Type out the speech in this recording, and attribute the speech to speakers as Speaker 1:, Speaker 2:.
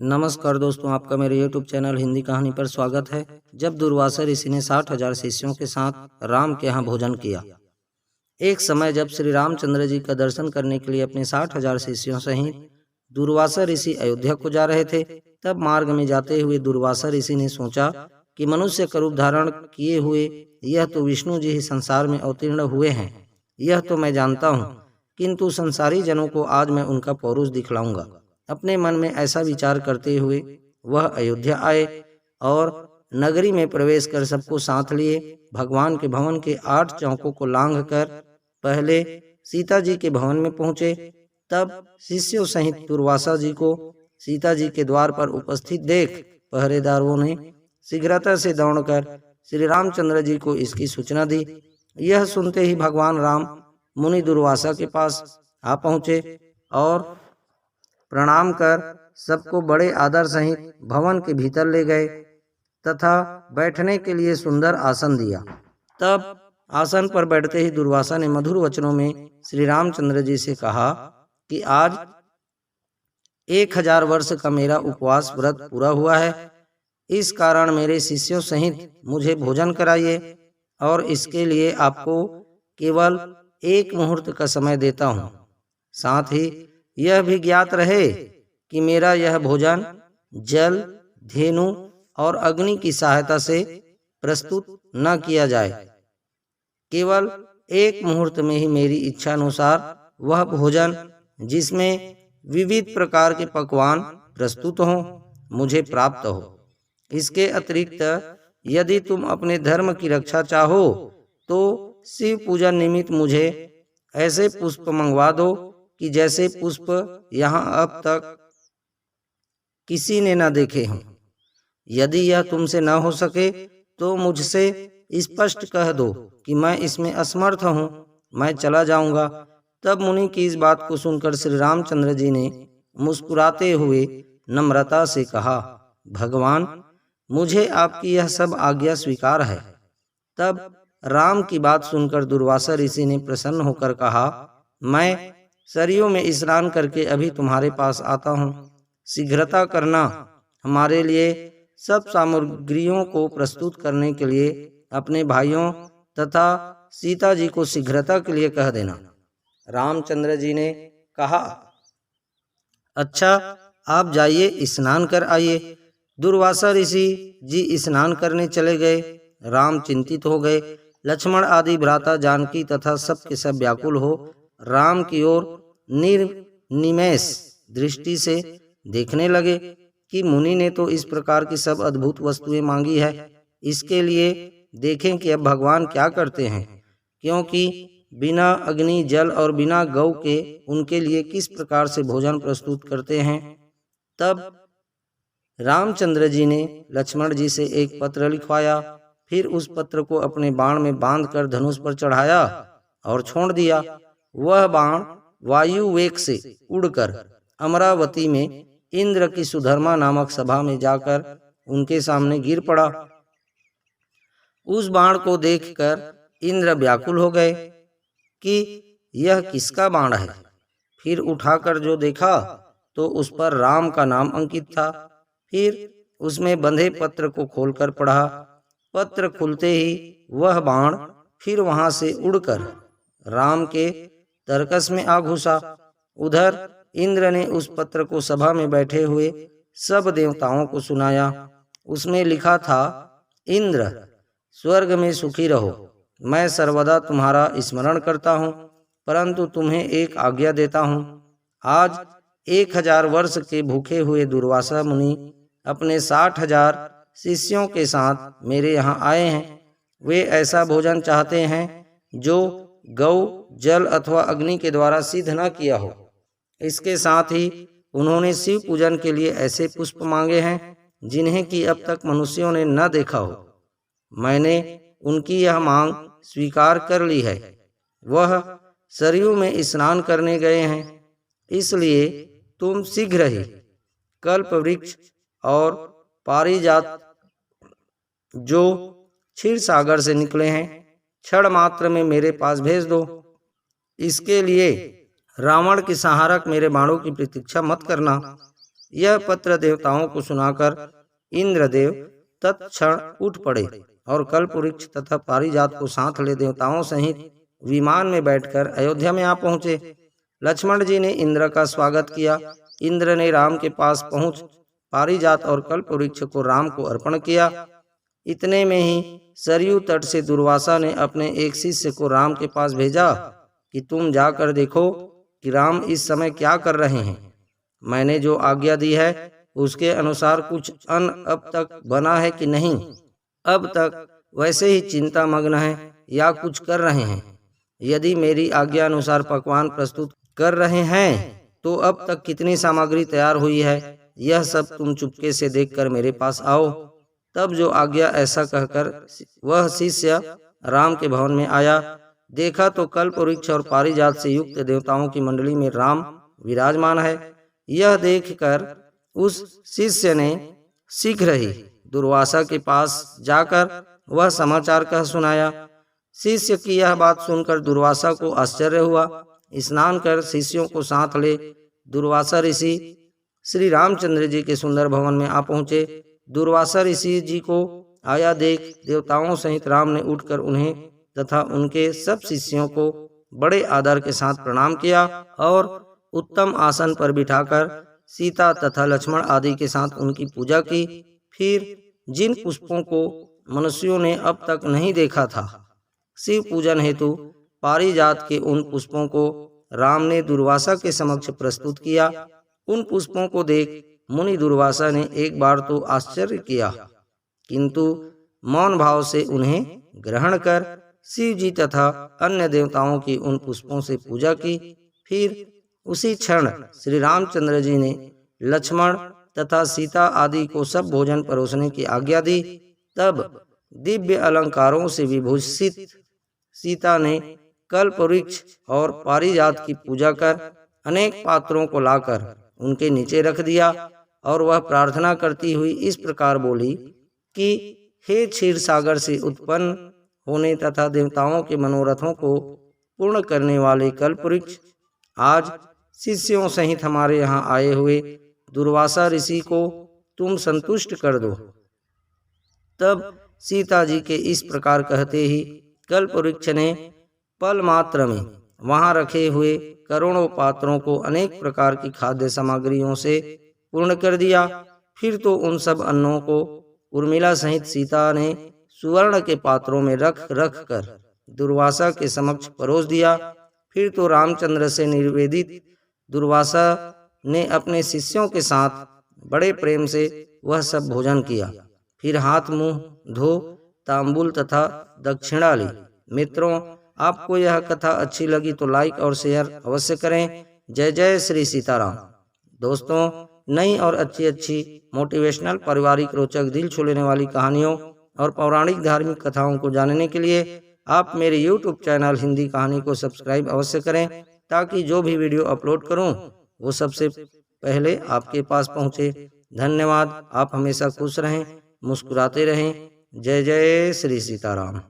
Speaker 1: नमस्कार दोस्तों, आपका मेरे YouTube चैनल हिंदी कहानी पर स्वागत है। जब दुर्वासा ऋषि ने 60,000 शिष्यों के साथ राम के यहाँ भोजन किया। एक समय जब श्री रामचंद्र जी का दर्शन करने के लिए अपने 60,000 शिष्यों सहित दुर्वासा ऋषि अयोध्या को जा रहे थे, तब मार्ग में जाते हुए दुर्वासा ऋषि ने सोचा कि मनुष्य का रूप धारण किए हुए यह तो विष्णु जी ही संसार में अवतीर्ण हुए हैं, यह तो मैं जानता हूँ, किंतु संसारी जनों को आज मैं उनका पौरुष दिखलाऊंगा। अपने मन में ऐसा विचार करते हुए वह अयोध्या आए और नगरी में प्रवेश कर सबको साथ लिए भगवान के भवन के 8 चौकों को लांघकर पहले सीता जी के भवन में पहुंचे। तब शिष्यों सहित दुर्वासा जी को सीता जी के द्वार पर उपस्थित देख पहरेदारों ने शीघ्रता से दौड़कर श्री रामचंद्र जी को इसकी सूचना दी। यह सुनते ही भगवान राम मुनि दुर्वासा के पास आ पहुंचे और प्रणाम कर सबको बड़े आदर सहित भवन के भीतर ले गए तथा बैठने के लिए सुंदर आसन दिया। तब आसन पर बैठते ही दुर्वासा ने मधुर वचनों में श्री रामचंद्र जी से कहा कि आज 1000 वर्ष का मेरा उपवास व्रत पूरा हुआ है, इस कारण मेरे शिष्यों सहित मुझे भोजन कराइए और इसके लिए आपको केवल 1 मुहूर्त का समय देता हूँ। साथ ही यह भी ज्ञात रहे कि मेरा यह भोजन जल, धेनु और अग्नि की सहायता से प्रस्तुत न किया जाए। केवल 1 मुहूर्त में ही मेरी इच्छा अनुसार वह भोजन जिसमें विविध प्रकार के पकवान प्रस्तुत हों मुझे प्राप्त हो। इसके अतिरिक्त यदि तुम अपने धर्म की रक्षा चाहो तो शिव पूजन निमित्त मुझे ऐसे पुष्प मंगवा दो कि जैसे पुष्प यहाँ अब तक किसी ने न देखे हों। यदि यह तुमसे न हो सके तो मुझसे स्पष्ट कह दो कि मैं इसमें असमर्थ हूँ, मैं चला जाऊंगा। तब मुनि की इस बात को सुनकर श्री रामचंद्र जी ने मुस्कुराते हुए नम्रता से कहा, भगवान मुझे आपकी यह सब आज्ञा स्वीकार है। तब राम की बात सुनकर दुर्वासा ऋषि ने प्रसन्न होकर कहा, मैं सरयू में स्नान करके अभी तुम्हारे पास आता हूँ, शीघ्रता करना। हमारे लिए सब सामग्रियों को प्रस्तुत करने के लिए अपने भाइयों तथा सीता जी को शीघ्रता के लिए कह देना। रामचंद्र जी ने कहा, अच्छा आप जाइए स्नान कर आइए। दुर्वासा ऋषि जी स्नान करने चले गए। राम चिंतित हो गए। लक्ष्मण आदि भ्राता जानकी तथा सब के सब व्याकुल हो राम की ओर निर्निमेष दृष्टि से देखने लगे कि मुनि ने तो इस प्रकार की सब अद्भुत वस्तुएं मांगी है, इसके लिए देखें कि अब भगवान क्या करते हैं, क्योंकि बिना अग्नि जल और बिना गौ के उनके लिए किस प्रकार से भोजन प्रस्तुत करते हैं। तब रामचंद्र जी ने लक्ष्मण जी से एक पत्र लिखवाया, फिर उस पत्र को अपने बाण में बांधकर धनुष पर चढ़ाया और छोड़ दिया। वह बाण वायु वेग से उड़कर अमरावती में इंद्र की सुधर्मा नामक सभा में जाकर उनके सामने गिर पड़ा। उस बाण को देखकर इंद्र व्याकुल हो गए कि यह किसका बाण है। फिर उठाकर जो देखा तो उस पर राम का नाम अंकित था। फिर उसमें बंधे पत्र को खोलकर पढ़ा। पत्र खुलते ही वह बाण फिर वहां से उड़कर राम के तरकस में आ घुसा। उधर इंद्र ने उस पत्र को सभा में बैठे हुए सब देवताओं को सुनाया। उसमें लिखा था, इंद्र स्वर्ग में सुखी रहो, मैं सर्वदा तुम्हारा स्मरण करता हूँ, परंतु तुम्हें एक आज्ञा देता हूँ। आज 1000 वर्ष के भूखे हुए दुर्वासा मुनि अपने 60,000 शिष्यों के साथ मेरे यहाँ आए हैं। वे ऐसा भोजन चाहते हैं जो गौ, जल अथवा अग्नि के द्वारा सिद्ध न किया हो। इसके साथ ही उन्होंने शिव पूजन के लिए ऐसे पुष्प मांगे हैं जिन्हें कि अब तक मनुष्यों ने न देखा हो। मैंने उनकी यह मांग स्वीकार कर ली है। वह सरयू में स्नान करने गए हैं, इसलिए तुम शीघ्र ही कल्प वृक्ष और पारिजात जो क्षीर सागर से निकले हैं क्षण मात्र में मेरे पास भेज दो। इसके लिए रावण के संहारक मेरे बाणों की प्रतीक्षा मत करना। यह पत्र देवताओं को सुनाकर इंद्रदेव तत्क्षण उठ पड़े और कल्पवृक्ष तथा पारिजात को साथ ले देवताओं सहित विमान में बैठकर अयोध्या में आ पहुंचे। लक्ष्मण जी ने इंद्र का स्वागत किया। इंद्र ने राम के पास पहुंच पारिजात और कल्पवृक्ष को राम को अर्पण किया। इतने में ही सरयू तट से दुर्वासा ने अपने एक शिष्य को राम के पास भेजा कि तुम जाकर देखो कि राम इस समय क्या कर रहे हैं। मैंने जो आज्ञा दी है उसके अनुसार कुछ अन्न अब तक बना है कि नहीं। अब तक वैसे ही चिंता मग्न है या कुछ कर रहे हैं। यदि मेरी आज्ञा अनुसार पकवान प्रस्तुत कर रहे हैं तो अब तक कितनी सामग्री तैयार हुई है, यह सब तुम चुपके से देखकर मेरे पास आओ। तब जो आज्ञा ऐसा कहकर वह शिष्य राम के भवन में आया। देखा तो कल्पवृक्ष और पारिजात से युक्त देवताओं की मंडली में राम विराजमान है। यह देखकर उस शिष्य ने शीघ्र ही दुर्वासा के पास जाकर वह समाचार कह सुनाया। शिष्य की यह बात सुनकर दुर्वासा को आश्चर्य हुआ। स्नान कर शिष्यों को साथ ले दुर्वासा ऋषि श्री रामचंद्र जी के सुंदर भवन में आ पहुंचे। दुर्वासा ऋषि जी को आया देख देवताओं सहित राम ने उठकर उन्हें तथा उनके सब शिष्यों को बड़े आदर के साथ प्रणाम किया और उत्तम आसन पर बिठाकर सीता तथा लक्ष्मण आदि के साथ उनकी पूजा की। फिर जिन पुष्पों को मनुष्यों ने अब तक नहीं देखा था, शिव पूजन हेतु पारिजात के उन पुष्पों को राम ने दुर्वासा के समक्ष प्रस्तुत किया। उन पुष्पों को देख मुनि दुर्वासा ने एक बार तो आश्चर्य किया, किंतु मौन भाव से उन्हें ग्रहण कर शिव जी तथा अन्य देवताओं की उन पुष्पों से पूजा की। फिर उसी क्षण श्री रामचंद्र जी ने लक्ष्मण तथा सीता आदि को सब भोजन परोसने की आज्ञा दी। तब दिव्य अलंकारों से विभूषित सीता ने कल्पवृक्ष और पारिजात की पूजा कर अनेक पात्रों को लाकर उनके नीचे रख दिया और वह प्रार्थना करती हुई इस प्रकार बोली कि हे क्षीर सागर से उत्पन्न होने तथा देवताओं के मनोरथों को पूर्ण करने वाले कल्पवृक्ष, आज शिष्यों सहित हमारे यहाँ आए हुए दुर्वासा ऋषि को तुम संतुष्ट कर दो। तब सीता जी के इस प्रकार कहते ही कल्पवृक्ष ने पल मात्र में वहां रखे हुए करोड़ों पात्रों को अनेक प्रकार की खाद्य सामग्रियों से पूर्ण कर दिया। फिर तो उन सब अन्नों को उर्मिला सहित सीता ने सुवर्ण के पात्रों में रख कर दुर्वासा के समक्ष परोस दिया। फिर तो रामचंद्र से निवेदित दुर्वासा ने अपने शिष्यों के साथ बड़े प्रेम से वह सब भोजन किया। फिर हाथ मुंह धो तांबूल तथा दक्षिणा ली। मित्रों, आपको यह कथा अच्छी लगी तो लाइक और शेयर अवश्य करें। जय जय श्री सीताराम। दोस्तों, नई और अच्छी मोटिवेशनल, पारिवारिक, रोचक, दिल छू लेने वाली कहानियों और पौराणिक धार्मिक कथाओं को जानने के लिए आप मेरे YouTube चैनल हिंदी कहानी को सब्सक्राइब अवश्य करें, ताकि जो भी वीडियो अपलोड करूं वो सबसे पहले आपके पास पहुंचे। धन्यवाद। आप हमेशा खुश रहें, मुस्कुराते रहें। जय जय श्री सीताराम।